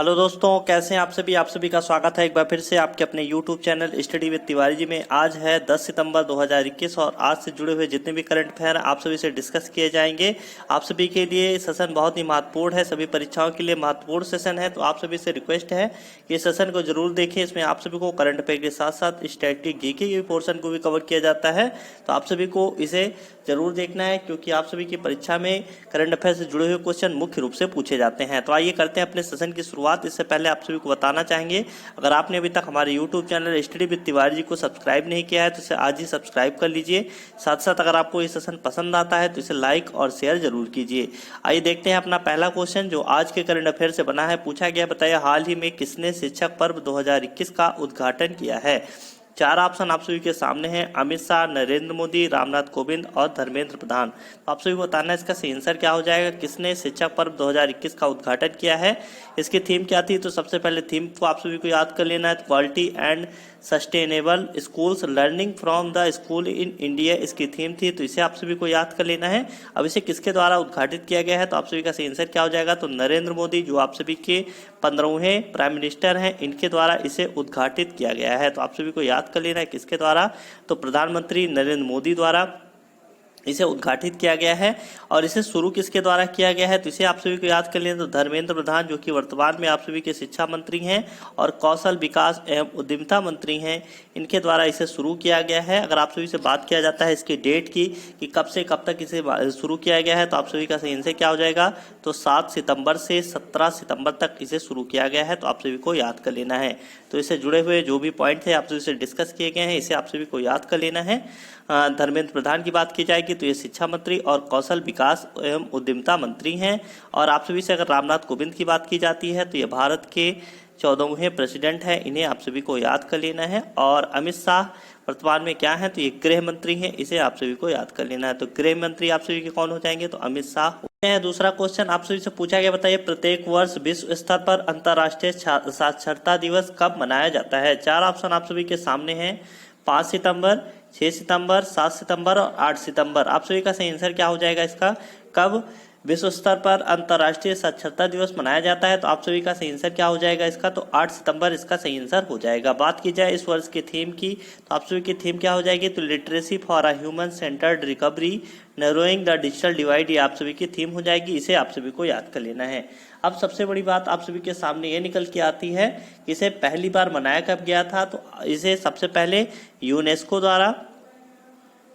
Hello दोस्तों, कैसे हैं आप सभी का स्वागत है एक बार फिर से आपके अपने YouTube channel study with Tiwari ji में। आज है 10 सितंबर 2021 और आज से जुड़े हुए जितने भी करंट अफेयर आप सभी से डिस्कस किए जाएंगे। आप सभी के लिए सेशन बहुत ही महत्वपूर्ण है, सभी परीक्षाओं के लिए महत्वपूर्ण सेशन है, तो आप सभी से रिक्वेस्ट है कि इस सेशन को जरूर देखें। इसमें आप सभी को करंट अफेयर के साथ साथ स्टैटिस्टिक्स जीके के पोर्शन को भी कवर किया जाता है, तो आप सभी को इसे जरूर देखना है क्योंकि आप सभी की परीक्षा में करंट अफेयर से जुड़े हुए क्वेश्चन मुख्य रूप से पूछे जाते हैं। तो आइए करते हैं अपने सेशन की शुरुआत। इससे पहले आप सभी को बताना चाहेंगे, अगर आपने अभी तक हमारे YouTube channel study with Tiwari ji को सब्सक्राइब नहीं किया है तो इसे आज ही सब्सक्राइब कर लीजिए। साथ साथ अगर आपको ये सेशन पसंद आता है तो इसे लाइक और शेयर जरूर कीजिए। आइए देखते हैं अपना पहला क्वेश्चन जो आज के करंट अफेयर से बना है। पूछा गया, बताइए हाल ही में किसने शिक्षक पर्व 2021 का उद्घाटन किया है। चार ऑप्शन आप सभी के सामने हैं, अमित शाह, नरेंद्र मोदी, रामनाथ कोविंद और धर्मेंद्र प्रधान। तो आप सभी को बताना है इसका सही आंसर क्या हो जाएगा। किसने शिक्षक पर्व 2021 का उद्घाटन किया है। इसकी थीम क्या थी, तो सबसे पहले थीम को आप सभी को याद कर लेना है, quality and sustainable schools learning from the school in India इसकी थीम थी, तो इसे आप सभी को याद कर लेना है। अब इसे किसके द्वारा उद्घाटित किया गया है, तो आप सभी का सही आंसर क्या हो जाएगा, तो नरेंद्र मोदी जो आप सभी के 15वें प्राइम मिनिस्टर हैं, इनके द्वारा इसे उद्घाटित किया गया है। तो आप सभी को याद कर लेना है किसके द्वारा, तो प्रधानमंत्री नरेंद्र मोदी द्वारा इसे उद्घाटित किया गया है। और इसे शुरू किसके द्वारा किया गया है, तो इसे आप सभी को याद कर लें, तो धर्मेंद्र प्रधान जो कि वर्तमान में आप सभी के शिक्षा मंत्री हैं और कौशल विकास एवं उद्यमिता मंत्री हैं, इनके द्वारा इसे शुरू किया गया है। अगर आप सभी से बात किया जाता है इसकी डेट की कि कब से कब तक इसे शुरू किया गया है, तो आप सभी का सही आंसर क्या हो जाएगा, तो 7 सितंबर से 17 सितंबर तक इसे शुरू किया गया है। तो आप सभी को याद कर लेना है। तो इससे जुड़े हुए जो भी पॉइंट थे आप सभी से डिस्कस किए गए हैं, इसे आप सभी को याद कर लेना है। धर्मेंद्र प्रधान की बात की जाएगी तो ये शिक्षा मंत्री और कौशल विकास एवं उद्यमिता मंत्री हैं। और आप सभी से अगर रामनाथ कोविंद की बात की जाती है तो ये भारत के 14वें प्रेसिडेंट हैं, इन्हें आप सभी को याद कर लेना है। और अमित शाह वर्तमान में क्या है, तो ये गृह मंत्री हैं, इसे आप सभी को याद कर लेना है। तो गृह मंत्री आप सभी के कौन हो जाएंगे, तो अमित शाह हैं। दूसरा क्वेश्चन आप सभी से पूछा गया, बताइए प्रत्येक वर्ष विश्व स्तर पर अंतर्राष्ट्रीय साक्षरता दिवस कब मनाया जाता है। चार ऑप्शन आप सभी के सामने हैं, 5 सितंबर, 6 सितंबर, 7 सितंबर और 8 सितंबर। आप सभी का सही आंसर क्या हो जाएगा इसका, कब विश्व स्तर पर अंतर्राष्ट्रीय साक्षरता दिवस मनाया जाता है, तो आप सभी का सही आंसर क्या हो जाएगा इसका, तो 8 सितंबर इसका सही आंसर हो जाएगा। बात की जाए इस वर्ष की थीम की, तो आप सभी की थीम क्या हो जाएगी, तो literacy for a human centred recovery narrowing the digital divide, ये आप सभी की थीम हो जाएगी। इसे आप सभी को याद कर लेना है। अब सबसे बड़ी बात आप सभी के सामने ये निकल के आती है कि इसे पहली बार मनाया कब गया था, तो इसे सबसे पहले यूनेस्को द्वारा,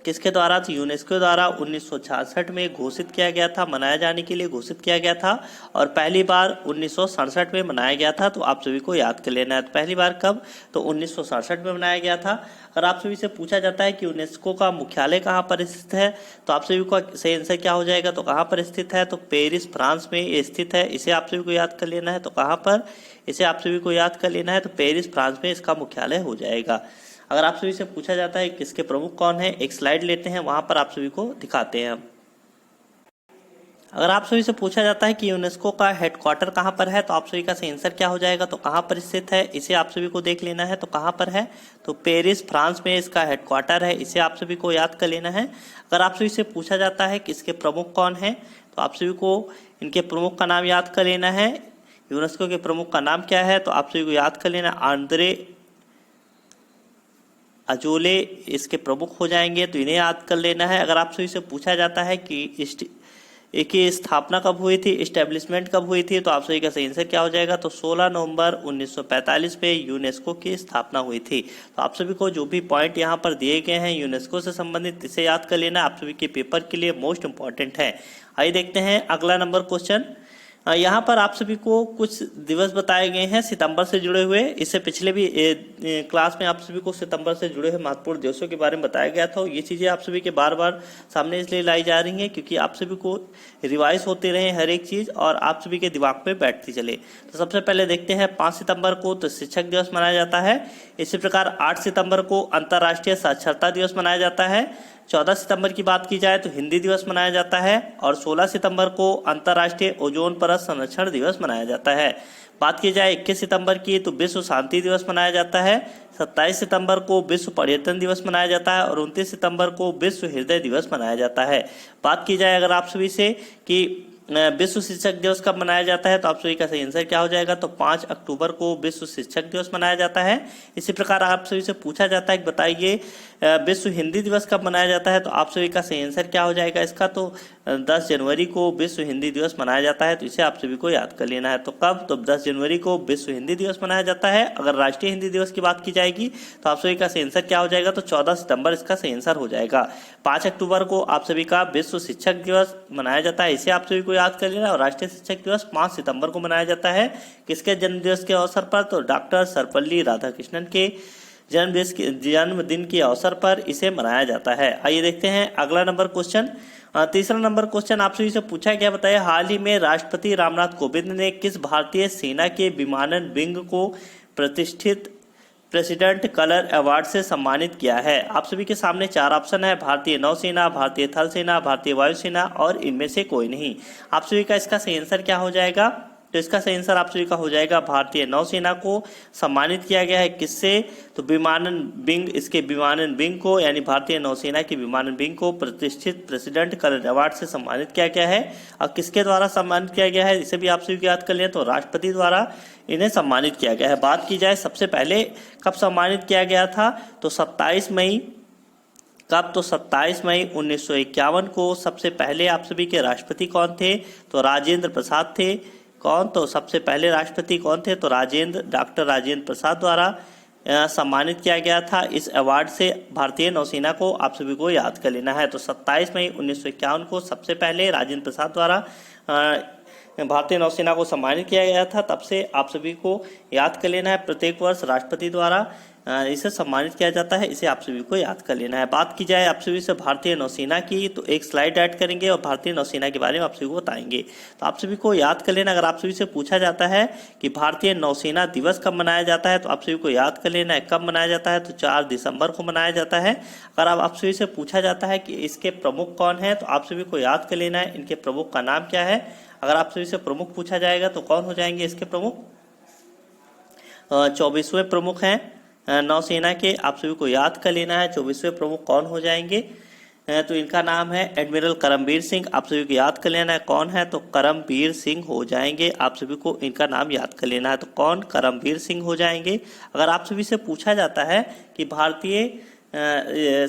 किसके द्वारा, तो यूनेस्को द्वारा 1966 में घोषित किया गया था, मनाया जाने के लिए घोषित किया गया था। और पहली बार 1967 में मनाया गया था, तो आप सभी को याद कर लेना है। तो पहली बार कब, तो 1967 में मनाया गया था। अगर आप सभी से पूछा जाता है कि यूनेस्को का मुख्यालय कहाँ पर स्थित है, तो आप सभी को सही आंसर क्या हो जाएगा, तो कहाँ पर स्थित है, तो पेरिस फ्रांस में ये स्थित है। इसे आप सभी को याद कर लेना है। तो कहाँ पर, इसे आप सभी को याद कर लेना है, तो पेरिस फ्रांस में इसका मुख्यालय हो जाएगा। अगर आप सभी से पूछा जाता है किसके प्रमुख कौन है, एक स्लाइड लेते हैं, वहां पर आप सभी को दिखाते हैं। अगर आप सभी से पूछा जाता है कि यूनेस्को का हेडक्वार्टर कहां पर है, तो आप सभी का सही आंसर क्या हो जाएगा, तो कहां पर स्थित है, इसे आप सभी को देख लेना है। तो कहां पर है, तो पेरिस फ्रांस में इसका हेडक्वार्टर है, इसे आप सभी को याद कर लेना है। अगर आप सभी से पूछा जाता है कि इसके प्रमुख कौन है, तो आप सभी को इनके प्रमुख का नाम याद कर लेना है। यूनेस्को के प्रमुख का नाम क्या है, तो आप सभी को याद कर लेना, आंद्रे अजोले इसके प्रमुख हो जाएंगे, तो इन्हें याद कर लेना है। अगर आप सभी से पूछा जाता है कि इसकी स्थापना कब हुई थी, इस्टेब्लिशमेंट कब हुई थी, तो आप सभी का सही आंसर क्या हो जाएगा, तो 16 नवंबर 1945 में यूनेस्को की स्थापना हुई थी। तो आप सभी को जो भी पॉइंट यहाँ पर दिए गए हैं यूनेस्को से संबंधित, इसे याद कर लेना, आप सभी के पेपर के लिए मोस्ट इंपॉर्टेंट है। आइए देखते हैं अगला नंबर क्वेश्चन। यहाँ पर आप सभी को कुछ दिवस बताए गए हैं सितंबर से जुड़े हुए। इससे पिछले भी क्लास में आप सभी को सितंबर से जुड़े हुए महत्वपूर्ण दिवसों के बारे में बताया गया था। ये चीज़ें आप सभी के बार बार सामने इसलिए लाई जा रही हैं क्योंकि आप सभी को रिवाइज होते रहे हर एक चीज़ और आप सभी के दिमाग में बैठती चले। तो सबसे पहले देखते हैं 5 सितंबर को तो शिक्षक दिवस मनाया जाता है। इसी प्रकार 8 सितंबर को अंतर्राष्ट्रीय साक्षरता दिवस मनाया जाता है। 14 सितंबर की बात की जाए तो हिंदी दिवस मनाया जाता है। और 16 सितंबर को अंतर्राष्ट्रीय ओजोन परत संरक्षण दिवस मनाया जाता है। बात की जाए 21 सितंबर की तो विश्व शांति दिवस मनाया जाता है। 27 सितंबर को विश्व पर्यटन दिवस मनाया जाता है और 29 सितंबर को विश्व हृदय दिवस मनाया जाता है। बात की जाए अगर आप सभी से कि विश्व शिक्षक दिवस कब मनाया जाता है? तो आप सभी का सही आंसर क्या हो जाएगा? तो 5 अक्टूबर को विश्व शिक्षक दिवस मनाया जाता है। इसी प्रकार आप सभी से पूछा जाता है कि बताइए विश्व हिंदी दिवस कब मनाया जाता है? तो आप सभी का सही आंसर क्या हो जाएगा इसका? तो 10 जनवरी को विश्व हिंदी दिवस मनाया जाता है। तो इसे आप सभी को याद कर लेना है। तो कब? तो 10 जनवरी को विश्व हिंदी दिवस मनाया जाता है। अगर राष्ट्रीय हिंदी दिवस की बात की जाएगी तो आप सभी का सही आंसर क्या हो जाएगा? तो 14 सितंबर इसका सही आंसर हो जाएगा। 5 अक्टूबर को आप सभी का विश्व शिक्षक दिवस मनाया जाता है, इसे आप सभी को याद कर लेना। और राष्ट्रीय शिक्षक दिवस 5 सितंबर को मनाया जाता है। किसके जन्म दिवस के अवसर पर? तो डॉक्टर सर्वपल्ली राधाकृष्णन के जन्मदिन के अवसर पर इसे मनाया जाता है। आइए देखते हैं अगला नंबर क्वेश्चन। तीसरा नंबर क्वेश्चन आप सभी से पूछा गया, बताइए हाल ही में राष्ट्रपति रामनाथ कोविंद ने किस भारतीय सेना के विमानन विंग को प्रतिष्ठित प्रेसिडेंट कलर अवार्ड से सम्मानित किया है? आप सभी के सामने 4 ऑप्शन है, भारतीय नौसेना, भारतीय थल सेना, भारतीय वायुसेना और इनमें से कोई नहीं। आप सभी का इसका सही आंसर क्या हो जाएगा? तो इसका सही आंसर आप सभी का हो जाएगा भारतीय नौसेना को सम्मानित किया गया है। किससे? तो विमानन विंग, इसके विमानन विंग को यानी भारतीय नौसेना की विमानन विंग को प्रतिष्ठित प्रेसिडेंट कलर अवार्ड से सम्मानित किया गया है। और किसके द्वारा सम्मानित किया गया है इसे भी आप सभी को याद कर लें, तो राष्ट्रपति द्वारा इन्हें सम्मानित किया गया है। बात की जाए सबसे पहले कब सम्मानित किया गया था, तो 27 मई कब? तो 27 मई 1951 को सबसे पहले आप सभी के राष्ट्रपति कौन थे? तो राजेंद्र प्रसाद थे। कौन? तो सबसे पहले राष्ट्रपति कौन थे? तो डॉक्टर राजेंद्र प्रसाद द्वारा सम्मानित किया गया था इस अवार्ड से भारतीय नौसेना को। आप सभी को याद कर लेना है। तो 27 मई 1951 को सबसे पहले राजेंद्र प्रसाद द्वारा भारतीय नौसेना को सम्मानित किया गया था। तब से आप सभी को याद कर लेना है, प्रत्येक वर्ष राष्ट्रपति द्वारा इसे सम्मानित किया जाता है, इसे आप सभी को याद कर लेना है। बात की जाए आप सभी से भारतीय नौसेना की, तो एक स्लाइड ऐड करेंगे और भारतीय नौसेना के बारे में आप सभी को बताएंगे। तो आप सभी को याद कर लेना, अगर आप सभी से पूछा जाता है कि भारतीय नौसेना दिवस कब मनाया जाता है, तो आप सभी को याद कर लेना है कब मनाया जाता है, तो 4 दिसंबर को मनाया जाता है। अगर आप सभी से पूछा जाता है कि इसके प्रमुख कौन है, तो आप सभी को याद कर लेना है इनके प्रमुख का नाम क्या है। अगर आप सभी से प्रमुख पूछा जाएगा तो कौन हो जाएंगे इसके प्रमुख? 24वें प्रमुख हैं नौसेना के। आप सभी को याद कर लेना है 24वें प्रमुख कौन हो जाएंगे, तो इनका नाम है एडमिरल करमबीर सिंह। आप सभी को याद कर लेना है कौन है, तो करमबीर सिंह हो जाएंगे। आप सभी को इनका नाम याद कर लेना है, तो कौन? करमबीर सिंह हो जाएंगे। अगर आप सभी से पूछा जाता है कि भारतीय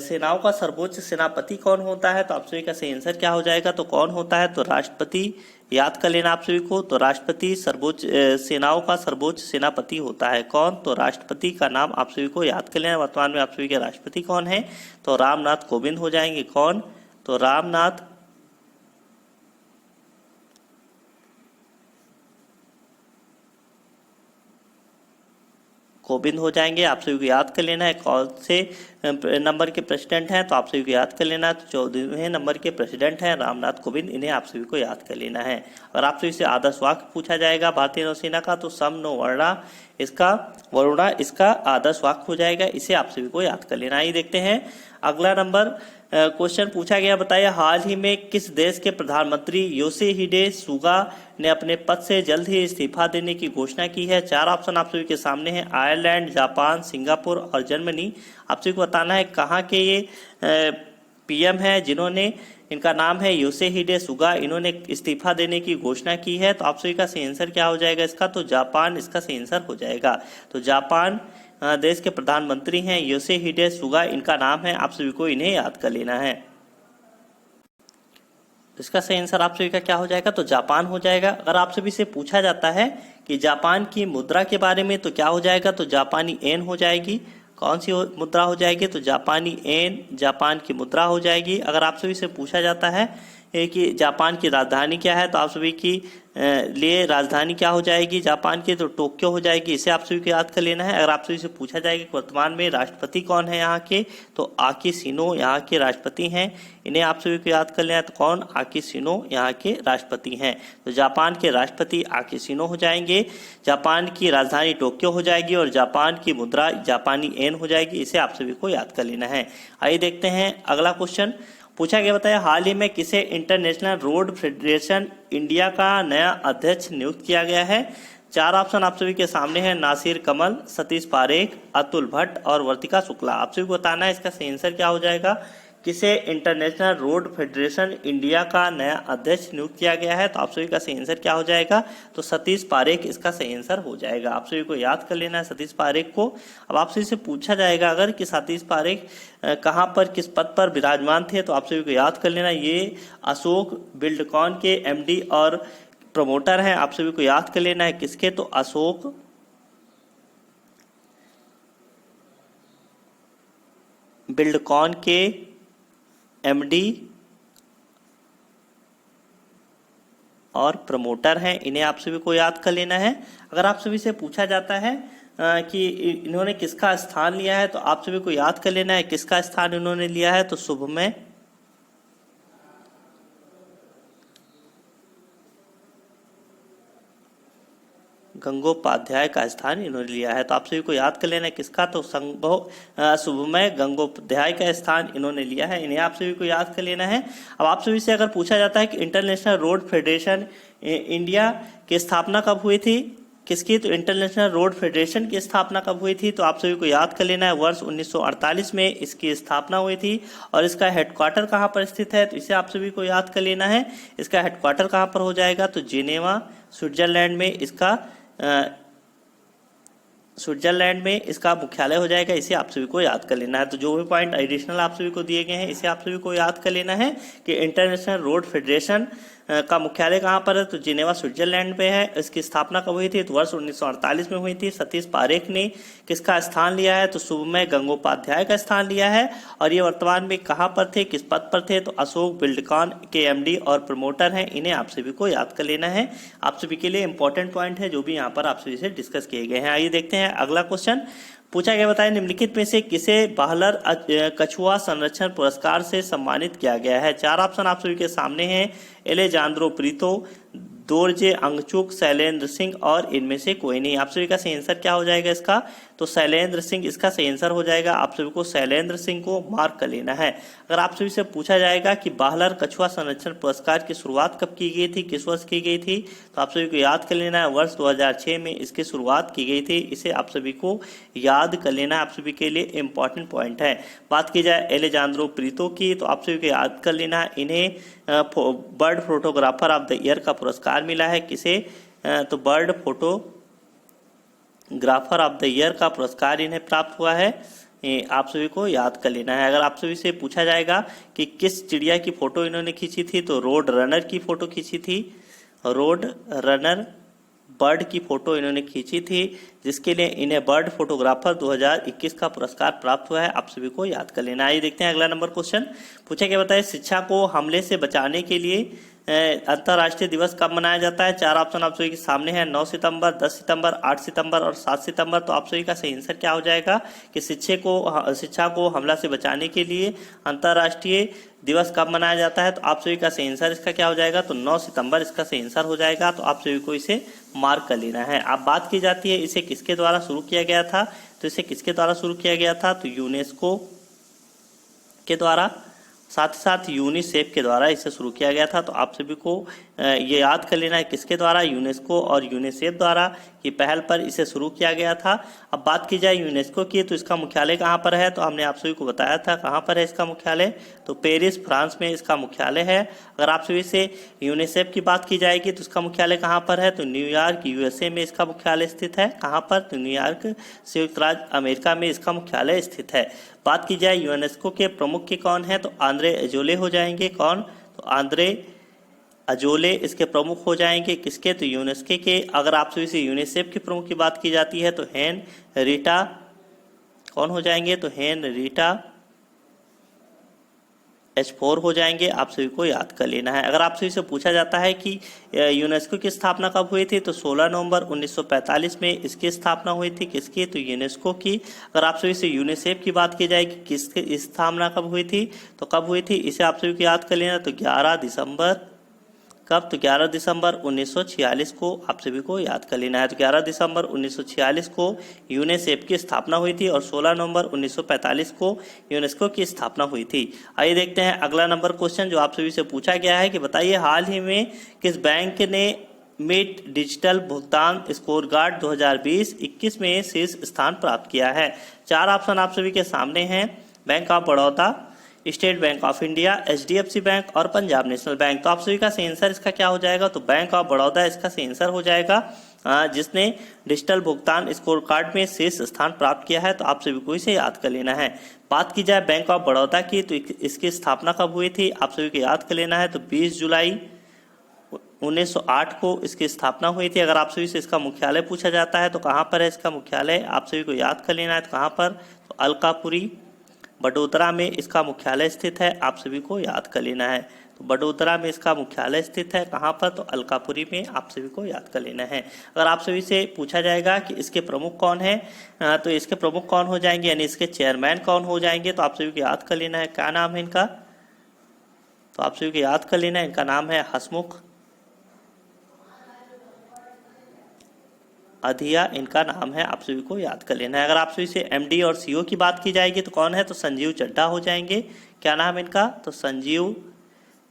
सेनाओं का सर्वोच्च सेनापति कौन होता है, तो आप सभी का सही आंसर क्या हो जाएगा? तो कौन होता है? तो राष्ट्रपति। याद कर लेना आप सभी को, तो राष्ट्रपति सर्वोच्च सेनाओं का सर्वोच्च सेनापति होता है। कौन? तो राष्ट्रपति का नाम आप सभी को याद कर लेना। वर्तमान में आप सभी के राष्ट्रपति कौन है, तो रामनाथ कोविंद हो जाएंगे। कौन? तो रामनाथ कोविंद हो जाएंगे। आप सभी को याद कर लेना है कौन से नंबर के प्रेसिडेंट हैं, तो आप सभी को याद कर लेना है, तो 14वें नंबर के प्रेसिडेंट हैं रामनाथ कोविंद, इन्हें आप सभी को याद कर लेना है। अगर आप सभी से आदर्श वाक्य पूछा जाएगा भारतीय नौसेना का, तो सम नो वरुणा इसका आदर्श वाक्य हो जाएगा, इसे आप सभी को याद कर लेना है। देखते हैं अगला नंबर क्वेश्चन पूछा गया, बताइए हाल ही में किस देश के प्रधानमंत्री योशिहिडे सुगा ने अपने पद से जल्द ही इस्तीफा देने की घोषणा की है? 4 ऑप्शन आप सभी के सामने हैं, आयरलैंड, जापान, सिंगापुर और जर्मनी। आप सभी को बताना है कहाँ के ये पीएम है जिन्होंने, इनका नाम है योशिहिडे सुगा, इन्होंने इस्तीफा देने की घोषणा की है। तो आप सभी का सही आंसर क्या हो जाएगा इसका? तो जापान इसका सही आंसर हो जाएगा। तो जापान देश के प्रधानमंत्री हैं योशिहिडे सुगा, इनका नाम है। आप सभी को इन्हें याद कर लेना है। इसका सही आंसर आप सभी का क्या हो जाएगा? तो जापान हो जाएगा। अगर आप सभी से पूछा जाता है कि जापान की मुद्रा के बारे में, तो क्या हो जाएगा? तो जापानी येन हो जाएगी। कौन सी मुद्रा हो जाएगी? तो जापानी येन जापान की मुद्रा हो जाएगी। अगर आप सभी से पूछा जाता है कि जापान की राजधानी क्या है, तो आप सभी की लिए राजधानी क्या हो जाएगी जापान की? तो टोक्यो हो जाएगी, इसे आप सभी को याद कर लेना है। अगर आप सभी से पूछा जाएगा कि वर्तमान में राष्ट्रपति कौन है यहाँ के, तो आकिशिनो यहाँ के राष्ट्रपति हैं, इन्हें आप सभी को याद कर लेना है। तो कौन? आकिशिनो यहाँ के राष्ट्रपति हैं। तो जापान के राष्ट्रपति आकिशिनो हो जाएंगे, जापान की राजधानी टोक्यो हो जाएगी और जापान की मुद्रा जापानी येन हो जाएगी, इसे आप सभी को याद कर लेना है। आइए देखते हैं अगला क्वेश्चन पूछा गया, बताया हाल ही में किसे इंटरनेशनल रोड फेडरेशन इंडिया का नया अध्यक्ष नियुक्त किया गया है? 4 ऑप्शन आप सभी के सामने हैं, नासिर कमल, सतीश पारेख, अतुल भट्ट और वर्तिका शुक्ला। आप सभी को बताना है इसका सही आंसर क्या हो जाएगा। किसे इंटरनेशनल रोड फेडरेशन इंडिया का नया अध्यक्ष नियुक्त किया गया है? तो आप सभी का सही आंसर क्या हो जाएगा? तो सतीश पारेख इसका सही आंसर हो जाएगा। आप सभी को याद कर लेना है सतीश पारेख को। अब आप सभी से पूछा जाएगा अगर कि सतीश पारेख कहाँ पर किस पद पर विराजमान थे, तो आप सभी को याद कर लेना ये अशोक बिल्डकॉन के एमडी और प्रमोटर हैं। आप सभी को याद कर लेना है किसके? तो अशोक बिल्डकॉन के एमडी और प्रमोटर हैं, इन्हें आप सभी को याद कर लेना है। अगर आप सभी से पूछा जाता है कि इन्होंने किसका स्थान लिया है, तो आप सभी को याद कर लेना है किसका स्थान इन्होंने लिया है। तो शुभमय गंगोपाध्याय का स्थान इन्होंने लिया है। तो आप सभी को याद कर लेना है किसका? तो शुभमय गंगोपाध्याय का स्थान इन्होंने लिया है, इन्हें आप सभी को याद कर लेना है। अब आप सभी से अगर पूछा जाता है कि इंटरनेशनल रोड फेडरेशन इंडिया की स्थापना कब हुई थी, किसकी? तो इंटरनेशनल रोड फेडरेशन की स्थापना कब हुई थी? तो आप सभी को याद कर लेना है वर्ष 1948 में इसकी स्थापना हुई थी। और इसका हेडक्वार्टर कहाँ पर स्थित है? तो इसे आप सभी को याद कर लेना है। इसका हेडक्वार्टर कहाँ पर हो जाएगा? तो जिनेवा स्विट्जरलैंड में इसका मुख्यालय हो जाएगा। इसे आप सभी को याद कर लेना है। तो जो भी पॉइंट एडिशनल आप सभी को दिए गए हैं इसे आप सभी को याद कर लेना है कि इंटरनेशनल रोड फेडरेशन का मुख्यालय कहाँ पर है? तो जिनेवा स्विट्जरलैंड पे है। इसकी स्थापना कब हुई थी? तो वर्ष 1948 में हुई थी। सतीश पारेख ने किसका स्थान लिया है? तो शुभमय गंगोपाध्याय का स्थान लिया है। और ये वर्तमान में कहाँ पर थे, किस पद पर थे? तो अशोक बिल्डकॉन के एमडी और प्रमोटर हैं, इन्हें आप सभी को याद कर लेना है। आप सभी के लिए इंपॉर्टेंट पॉइंट है जो भी यहाँ पर आप सभी से डिस्कस किए गए हैं। आइए देखते हैं अगला क्वेश्चन। पूछा गया बताए निम्नलिखित में से किसे बाहलर कछुआ संरक्षण पुरस्कार से सम्मानित किया गया है? चार ऑप्शन आप सभी के सामने हैं। एलेजांद्रो प्रीतो, दोरजे अंगचुक, शैलेंद्र सिंह और इनमें से कोई नहीं। आप सभी का सही आंसर क्या हो जाएगा इसका? तो शैलेंद्र सिंह इसका सही आंसर हो जाएगा। आप सभी को शैलेंद्र सिंह को मार्क कर लेना है। अगर आप सभी से पूछा जाएगा कि बाहलर कछुआ संरक्षण पुरस्कार की शुरुआत कब की गई थी, किस वर्ष की गई थी, तो आप सभी को याद कर लेना है वर्ष 2006 में इसकी शुरुआत की गई थी। इसे आप सभी को याद कर लेना है, आप सभी के लिए इंपॉर्टेंट पॉइंट है। बात की जाए एलेजांद्रो प्रीतो की, तो आप सभी को याद कर लेना है इन्हें bird photographer of the year का पुरस्कार मिला है। किसे? तो bird photographer of the year का पुरस्कार इन्हें प्राप्त हुआ है। आप सभी को याद कर लेना है। अगर आप सभी से पूछा जाएगा कि किस चिड़िया की फोटो इन्होंने खींची थी, तो रोड रनर की फोटो खींची थी। रोड रनर बर्ड की फोटो इन्होंने खींची थी, जिसके लिए इन्हें बर्ड फोटोग्राफर 2021 का पुरस्कार प्राप्त हुआ है। आप सभी को याद कर लेना है। आइए देखते हैं अगला नंबर क्वेश्चन। पूछा क्या बताए शिक्षा को हमले से बचाने के लिए अंतर्राष्ट्रीय दिवस कब मनाया जाता है? चार ऑप्शन आप सभी के सामने हैं। 9 सितंबर, 10 सितंबर, 8 सितंबर और 7 सितंबर। तो आप सभी का सही आंसर क्या हो जाएगा कि शिक्षा को हमला से बचाने के लिए अंतर्राष्ट्रीय दिवस कब मनाया जाता है? तो आप सभी का सही आंसर इसका क्या हो जाएगा? तो 9 सितंबर इसका सही आंसर हो जाएगा। तो आप सभी को इसे मार्क कर लेना है। अब बात की जाती है इसे किसके द्वारा शुरू किया गया था, तो इसे किसके द्वारा शुरू किया गया था? तो यूनेस्को के द्वारा, साथ ही साथ यूनिसेफ के द्वारा इसे शुरू किया गया था। तो आप सभी को ये याद कर लेना है किसके द्वारा? यूनेस्को और यूनिसेफ द्वारा की पहल पर इसे शुरू किया गया था। अब बात की जाए यूनेस्को की, तो इसका मुख्यालय कहाँ पर है? तो हमने आप सभी को बताया था कहाँ पर है इसका मुख्यालय, तो पेरिस फ्रांस में इसका मुख्यालय है। अगर आप सभी से यूनिसेफ की बात की जाएगी तो इसका मुख्यालय कहाँ पर है? तो न्यूयॉर्क USA में इसका मुख्यालय स्थित है। कहाँ पर? तो न्यूयॉर्क संयुक्त राज्य अमेरिका में इसका मुख्यालय स्थित है। बात की जाए यूनेस्को के प्रमुख के कौन है? तो आंद्रे अजोले हो जाएंगे। कौन? तो आंद्रे अजोले इसके प्रमुख हो जाएंगे। किसके? तो यूनेस्को के। अगर आप सभी से यूनिसेफ के प्रमुख की बात की जाती है तो हेन रीटा कौन हो जाएंगे? तो हेन रीटा H4 हो जाएंगे। आप सभी को याद कर लेना है। अगर आप सभी से पूछा जाता है कि यूनेस्को की स्थापना कब हुई थी, तो 16 नवंबर 1945 में इसकी स्थापना हुई थी। किसकी? तो यूनेस्को की। अगर आप सभी से यूनिसेफ की बात की जाएगी किसकी स्थापना कब हुई थी, तो कब हुई थी इसे आप सभी को याद कर लेना। तो 11 दिसंबर कब? तो 11 दिसंबर 1946 को आप सभी को याद कर लेना है। तो 11 दिसंबर 1946 को यूनेस्को की स्थापना हुई थी और 16 नवंबर 1945 को यूनेस्को की स्थापना हुई थी। आइए देखते हैं अगला नंबर क्वेश्चन जो आप सभी से पूछा गया है कि बताइए हाल ही में किस बैंक ने मिट डिजिटल भुगतान स्कोरकार्ड 2020-21 में शीर्ष स्थान प्राप्त किया है? चार ऑप्शन आप सभी के सामने हैं। Bank of Baroda, state bank of India, HDFC bank और पंजाब नेशनल बैंक। तो आप सभी का सही आंसर इसका क्या हो जाएगा? तो बैंक ऑफ बड़ौदा इसका सही आंसर हो जाएगा, जिसने डिजिटल भुगतान स्कोर कार्ड में शीर्ष स्थान प्राप्त किया है। तो आप सभी को इसे याद कर लेना है। बात की जाए बैंक ऑफ बड़ौदा की, तो इसकी स्थापना कब हुई थी? आप सभी को याद कर लेना है। तो 20 जुलाई 1908 को इसकी स्थापना हुई थी। अगर आप सभी से इसका मुख्यालय पूछा जाता है तो कहाँ पर है इसका मुख्यालय? आप सभी को याद कर लेना है। तो कहाँ पर? तो अलकापुरी बड़ोदरा में इसका मुख्यालय स्थित है। आप सभी को याद कर लेना है। तो बड़ोदरा में इसका मुख्यालय स्थित है। कहाँ पर? तो अलकापुरी में। आप सभी को याद कर लेना है। अगर आप सभी से पूछा जाएगा कि इसके प्रमुख कौन है, तो इसके प्रमुख कौन हो जाएंगे, यानी इसके चेयरमैन कौन हो जाएंगे, तो आप सभी को याद कर लेना है। क्या नाम है इनका? तो आप सभी को याद कर लेना है। इनका नाम है हसमुख अधिया, इनका नाम है। आप सभी को याद कर लेना है। अगर आप सभी से MD और CO की बात की जाएगी तो कौन है? तो संजीव चड्ढा हो जाएंगे। क्या नाम है इनका? तो संजीव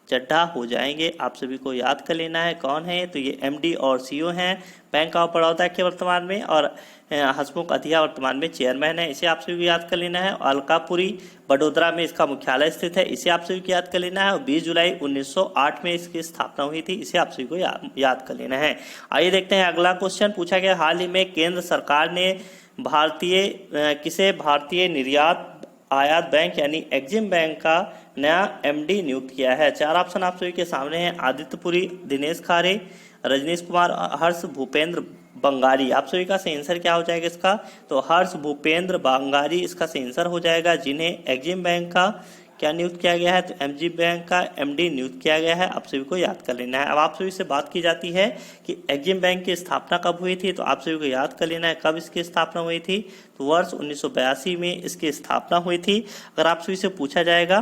चड्ढा हो जाएंगे। आप सभी को याद कर लेना है कौन है। तो ये MD और CO हैं बैंक ऑफ बड़ौदा के वर्तमान में, और हसमुख अधिया वर्तमान में चेयरमैन है। इसे आप सभी को याद कर लेना है। अलकापुरी बड़ोदरा में इसका मुख्यालय स्थित है। इसे आप सभी को याद कर लेना है। और 20 जुलाई 1908 में इसकी स्थापना हुई थी। इसे आप सभी को याद कर लेना है। आइए देखते हैं अगला क्वेश्चन पूछा गया। हाल ही में केंद्र सरकार ने भारतीय निर्यात आयात बैंक यानी एग्जिम बैंक का नया MD नियुक्त किया है। 4 ऑप्शन आप सभी के सामने हैं। आदित्य पुरी, दिनेश खारे, रजनीश कुमार, हर्ष भूपेंद्र बंगारी। आप सभी का सही आंसर क्या हो जाएगा इसका? तो हर्ष भूपेंद्र बंगारी इसका सही आंसर हो जाएगा, जिन्हें एग्जिम बैंक का क्या नियुक्त किया गया है? तो एग्जिम बैंक का MD नियुक्त किया गया है। आप सभी को याद कर लेना है। अब आप सभी से बात की जाती है कि एग्जिम बैंक की स्थापना कब हुई थी, तो आप सभी को याद कर लेना है कब इसकी स्थापना हुई थी। तो वर्ष 1982 में इसकी स्थापना हुई थी। अगर आप सभी से पूछा जाएगा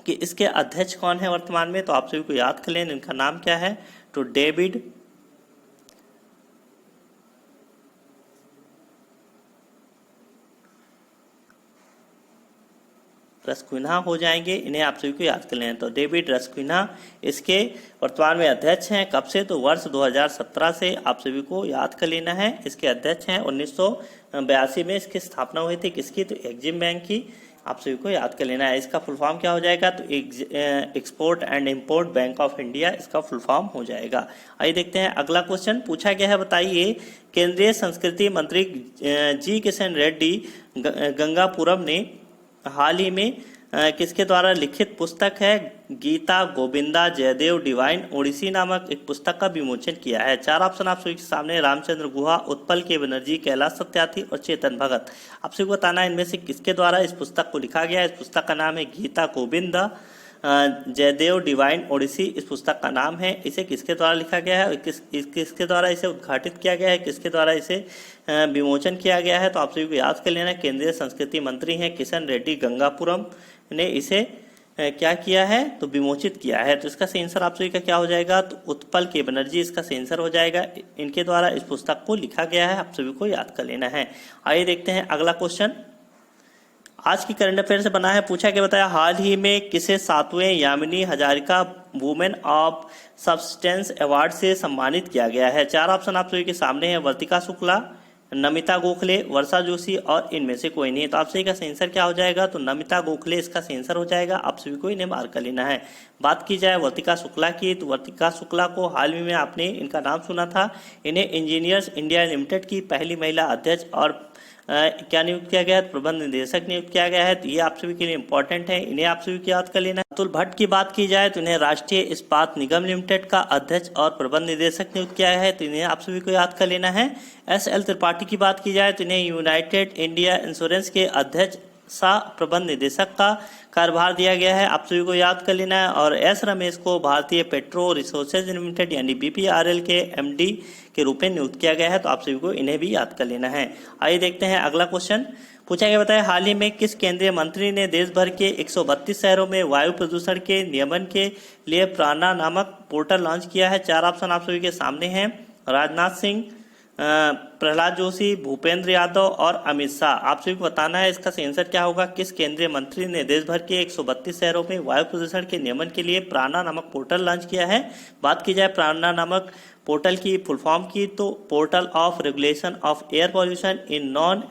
कि इसके अध्यक्ष कौन है वर्तमान में, तो आप सभी को याद कर लेना इनका नाम क्या है? तो डेविड रस्कुइन्हा हो जाएंगे। इन्हें आप सभी को याद कर लेना। तो डेविड रस्कुइन्हा इसके वर्तमान में अध्यक्ष हैं। कब से? तो वर्ष 2017 से। आप सभी को याद कर लेना है। इसके अध्यक्ष हैं। 1982 में इसकी स्थापना हुई थी। किसकी? तो एग्जिम बैंक की। आप सभी को याद कर लेना है। इसका फुल फॉर्म क्या हो जाएगा? तो export and import bank of India इसका फुल फॉर्म हो जाएगा। आइए देखते हैं अगला क्वेश्चन पूछा गया है। बताइए, केंद्रीय संस्कृति मंत्री जी किशन रेड्डी गंगापुरम ने हाल ही में किसके द्वारा लिखित पुस्तक है गीता गोविंदा जयदेव डिवाइन ओडिसी नामक एक पुस्तक का विमोचन किया है। 4 ऑप्शन आप सभी के सामने। रामचंद्र गुहा, उत्पल के बनर्जी, कैलाश सत्यार्थी और चेतन भगत। आप सभी को बताना है इनमें से किसके द्वारा इस पुस्तक को लिखा गया है। इस पुस्तक का नाम है गीता गोविंदा जयदेव डिवाइन ओडिसी इस पुस्तक का नाम है। इसे किसके द्वारा लिखा गया है, किसके द्वारा इसे उद्घाटित किया गया है, किसके द्वारा इसे विमोचन किया गया है। तो आप सभी को याद कर लेना। केंद्रीय संस्कृति मंत्री हैं किशन रेड्डी गंगापुरम ने इसे क्या किया है, तो विमोचित किया है। तो इसका सही आंसर आप सभी का क्या हो जाएगा, तो उत्पल के बनर्जी इसका सही आंसर हो जाएगा। इनके द्वारा इस पुस्तक को लिखा गया है। आप सभी को याद कर लेना है। आइए देखते हैं अगला क्वेश्चन। आज की करंट अफेयर से बना है। पूछा क्या बताया, हाल ही में किसे 7वें Yamini Hazarika women of substance award से सम्मानित किया गया है। 4 ऑप्शन आप सभी के सामने हैं। वर्तिका शुक्ला, नमिता गोखले, वर्षा जोशी और इनमें से कोई नहीं। तो आप सभी का सही आंसर क्या हो जाएगा, तो नमिता गोखले इसका सही आंसर हो जाएगा। आप सभी को इन्हें मार्क कर लेना है। बात की जाए वर्तिका शुक्ला की, तो वर्तिका शुक्ला को हाल ही में आपने इनका नाम सुना था। इन्हें इंजीनियर्स इंडिया लिमिटेड की पहली महिला अध्यक्ष और क्या नियुक्त किया गया है, प्रबंध निदेशक नियुक्त किया गया है। तो ये आप सभी के लिए इंपॉर्टेंट है, इन्हें आप सभी को याद कर लेना है। अतुल भट्ट की बात की जाए तो इन्हें राष्ट्रीय इस्पात निगम लिमिटेड का अध्यक्ष और प्रबंध निदेशक नियुक्त किया है। तो इन्हें आप सभी को याद कर लेना है। SL त्रिपाठी की बात की जाए तो इन्हें यूनाइटेड इंडिया इंश्योरेंस के अध्यक्ष सा प्रबंध निदेशक का कार्यभार दिया गया है। आप सभी को याद कर लेना है। और S रमेश को भारतीय पेट्रो रिसोर्सेज लिमिटेड यानी BPRL के MD के रूप में नियुक्त किया गया है। तो आप सभी को इन्हें भी याद कर लेना है। आइए देखते हैं अगला क्वेश्चन। पूछा गया बताया, हाल ही में किस केंद्रीय मंत्री ने देश भर के 132 शहरों में वायु प्रदूषण के नियमन के लिए प्राणा नामक पोर्टल लॉन्च किया है। 4 ऑप्शन आप सभी के सामने हैं। राजनाथ सिंह, प्रहलाद जोशी, भूपेंद्र यादव और अमित शाह। आप सभी को बताना है इसका सही आंसर क्या होगा। किस केंद्रीय मंत्री ने देश भर के 132 शहरों में वायु प्रदूषण के नियमन के लिए प्राणा नामक पोर्टल लॉन्च किया है। बात की जाए प्राणा नामक पोर्टल की फुल फॉर्म की, तो portal of regulation of air pollution in non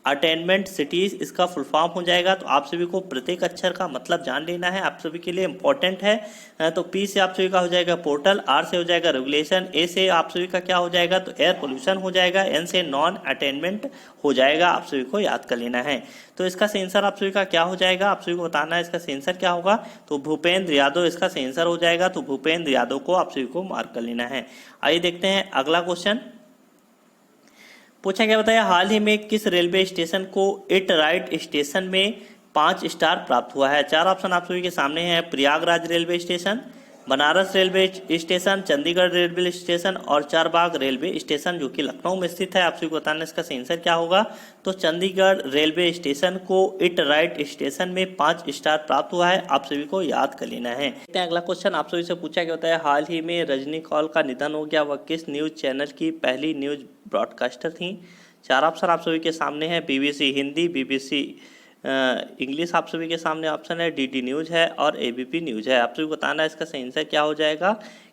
attainment cities इसका फुल फॉर्म हो जाएगा। तो आप सभी को प्रत्येक अक्षर का मतलब जान लेना है, आप सभी के लिए इंपॉर्टेंट है। तो पी से आप सभी का हो जाएगा पोर्टल, आर से हो जाएगा रेगुलेशन, ए से आप सभी का क्या हो जाएगा तो एयर पोल्यूशन हो जाएगा, एन से नॉन अटेनमेंट हो जाएगा। आप सभी को याद कर लेना है। तो इसका सेंसर आप सभी का क्या हो जाएगा, आप सभी को बताना है इसका सेंसर क्या होगा। तो भूपेंद्र यादव इसका सेंसर हो जाएगा। तो भूपेंद्र यादव को आप सभी को मार्क कर लेना है। आइए देखते हैं अगला क्वेश्चन। पूछा क्या बताया, हाल ही में किस रेलवे स्टेशन को इट राइट स्टेशन में 5 स्टार प्राप्त हुआ है। चार ऑप्शन आप सभी के सामने हैं। Prayagraj railway station, Banaras railway station, Chandigarh railway station और चारबाग रेलवे स्टेशन जो कि लखनऊ में स्थित है। आप सभी को बताना इसका सेंसर क्या होगा। तो चंडीगढ़ रेलवे स्टेशन को इट राइट स्टेशन में 5 स्टार प्राप्त हुआ है। आप सभी को याद कर लेना है। अगला क्वेश्चन आप सभी से पूछा गया होता है, हाल ही में रजनी कौल का निधन हो गया, वह किस न्यूज चैनल की पहली न्यूज ब्रॉडकास्टर थी। चार ऑप्शन आप सभी के सामने हैं। बीबीसी हिंदी, बीबीसी इंग्लिश आप सभी के सामने ऑप्शन है, डीडी न्यूज़ है और एबीपी न्यूज़ है। आप सभी को बताना है इसका सही आंसर क्या हो जाएगा।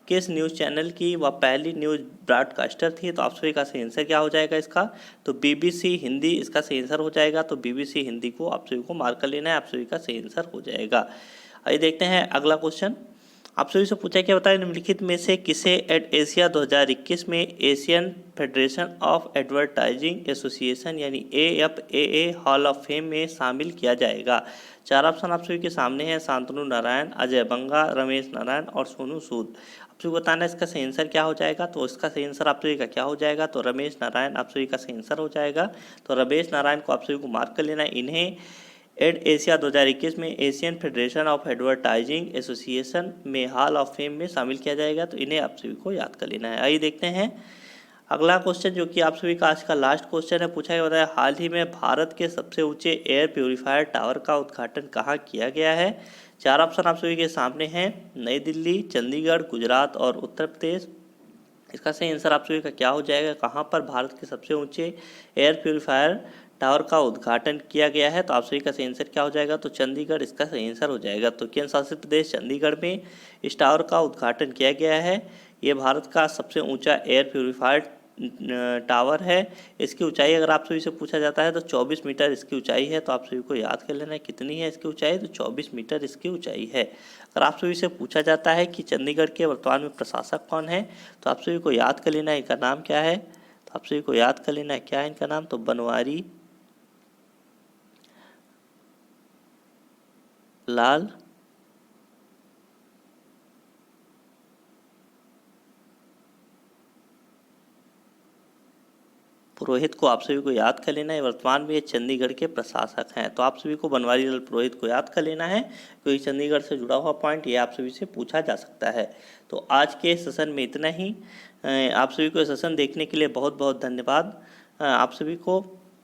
किस न्यूज़ चैनल की वह पहली न्यूज़ ब्रॉडकास्टर थी। तो आप सभी का सही आंसर क्या हो जाएगा इसका। तो बीबीसी हिंदी इसका सही आंसर हो जाएगा। तो बीबीसी हिंदी को आप सभी को मार्क कर लेना है, आप सभी का सही आंसर हो जाएगा। आइए देखते हैं अगला क्वेश्चन। आप सभी से पूछा क्या बताया, निम्नलिखित में से किसे एट एशिया 2021 में Asian federation of advertising association यानी AFAA हॉल ऑफ फेम में शामिल किया जाएगा। चार ऑप्शन आप सभी के सामने हैं। शांतनु नारायण, अजय बंगा, रमेश नारायण और सोनू सूद। आप सभी को बताना है इसका सही आंसर क्या हो जाएगा। तो इसका सही आंसर आप सभी का क्या हो जाएगा। तो रमेश नारायण आप सभी का सही आंसर हो जाएगा। तो रमेश नारायण को आप सभी को मार्क कर लेना है। इन्हें एड एशिया 2021 में Asian federation of advertising association में हॉल ऑफ फेम में शामिल किया जाएगा। तो इन्हें आप सभी को याद कर लेना है। आइए देखते हैं अगला क्वेश्चन जो कि आप सभी का आज का लास्ट क्वेश्चन है। पूछा गया है, हाल ही में भारत के सबसे ऊंचे एयर प्योरीफायर टावर का उद्घाटन कहाँ किया गया है। चार ऑप्शन आप सभी के सामने हैं। नई दिल्ली, चंडीगढ़, गुजरात और उत्तर प्रदेश। इसका सही आंसर आप सभी का क्या हो जाएगा। कहाँ पर भारत के सबसे ऊंचे एयर प्योरीफायर टावर का उद्घाटन किया गया है। तो आप सभी का सही आंसर क्या हो जाएगा। तो चंडीगढ़ इसका सही आंसर हो जाएगा। तो केंद्र शासित प्रदेश चंडीगढ़ में इस टावर का उद्घाटन किया गया है। ये भारत का सबसे ऊंचा एयर प्योरीफायर टावर है। इसकी ऊंचाई अगर आप सभी से पूछा जाता है तो 24 मीटर इसकी ऊंचाई है। तो आप सभी को याद कर लेना है कितनी है इसकी ऊंचाई। तो 24 मीटर इसकी ऊंचाई है। अगर आप सभी से पूछा जाता है कि चंडीगढ़ के वर्तमान में प्रशासक कौन है, तो आप सभी को याद कर लेना है इनका नाम क्या है। तो आप सभी को याद कर लेना है क्या है इनका नाम। तो बनवारी लाल पुरोहित को आप सभी को याद कर लेना है। वर्तमान में ये चंडीगढ़ के प्रशासक हैं। तो आप सभी को बनवारी लाल पुरोहित को याद कर लेना है, क्योंकि चंडीगढ़ से जुड़ा हुआ पॉइंट ये आप सभी से पूछा जा सकता है। तो आज के सेशन में इतना ही। आप सभी को सेशन देखने के लिए बहुत बहुत धन्यवाद। आप सभी को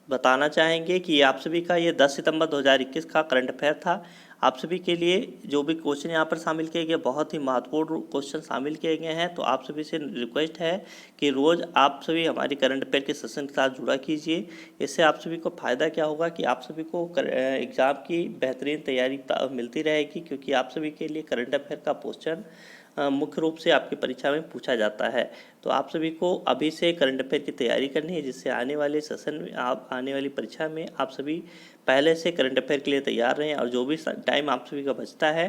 बताना चाहेंगे कि आप सभी का ये 10 सितंबर 2021 का करंट अफेयर था। आप सभी के लिए जो भी क्वेश्चन यहाँ पर शामिल किए गए बहुत ही महत्वपूर्ण क्वेश्चन शामिल किए गए हैं। तो आप सभी से रिक्वेस्ट है कि रोज़ आप सभी हमारी करंट अफेयर के सेशन के साथ जुड़ा कीजिए। इससे आप सभी को फ़ायदा क्या होगा कि आप सभी को एग्ज़ाम की बेहतरीन तैयारी मिलती रहेगी, क्योंकि आप सभी के लिए करंट अफेयर का क्वेश्चन मुख्य रूप से आपकी परीक्षा में पूछा जाता है। तो आप सभी को अभी से करंट अफेयर की तैयारी करनी है, जिससे आने वाले सेशन में आने वाली परीक्षा में आप सभी पहले से करंट अफेयर के लिए तैयार रहें। और जो भी टाइम आप सभी का बचता है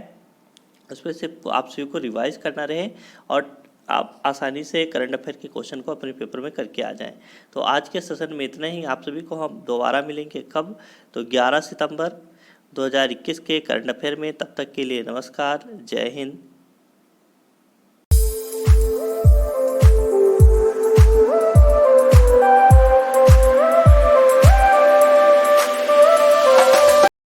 उसमें से आप सभी को रिवाइज करना रहे और आप आसानी से करंट अफेयर के क्वेश्चन को अपने पेपर में करके आ जाएं। तो आज के सेशन में इतना ही। आप सभी को हम दोबारा मिलेंगे कब, तो 11 सितंबर 2021 के करंट अफेयर में। तब तक के लिए नमस्कार, जय हिंद।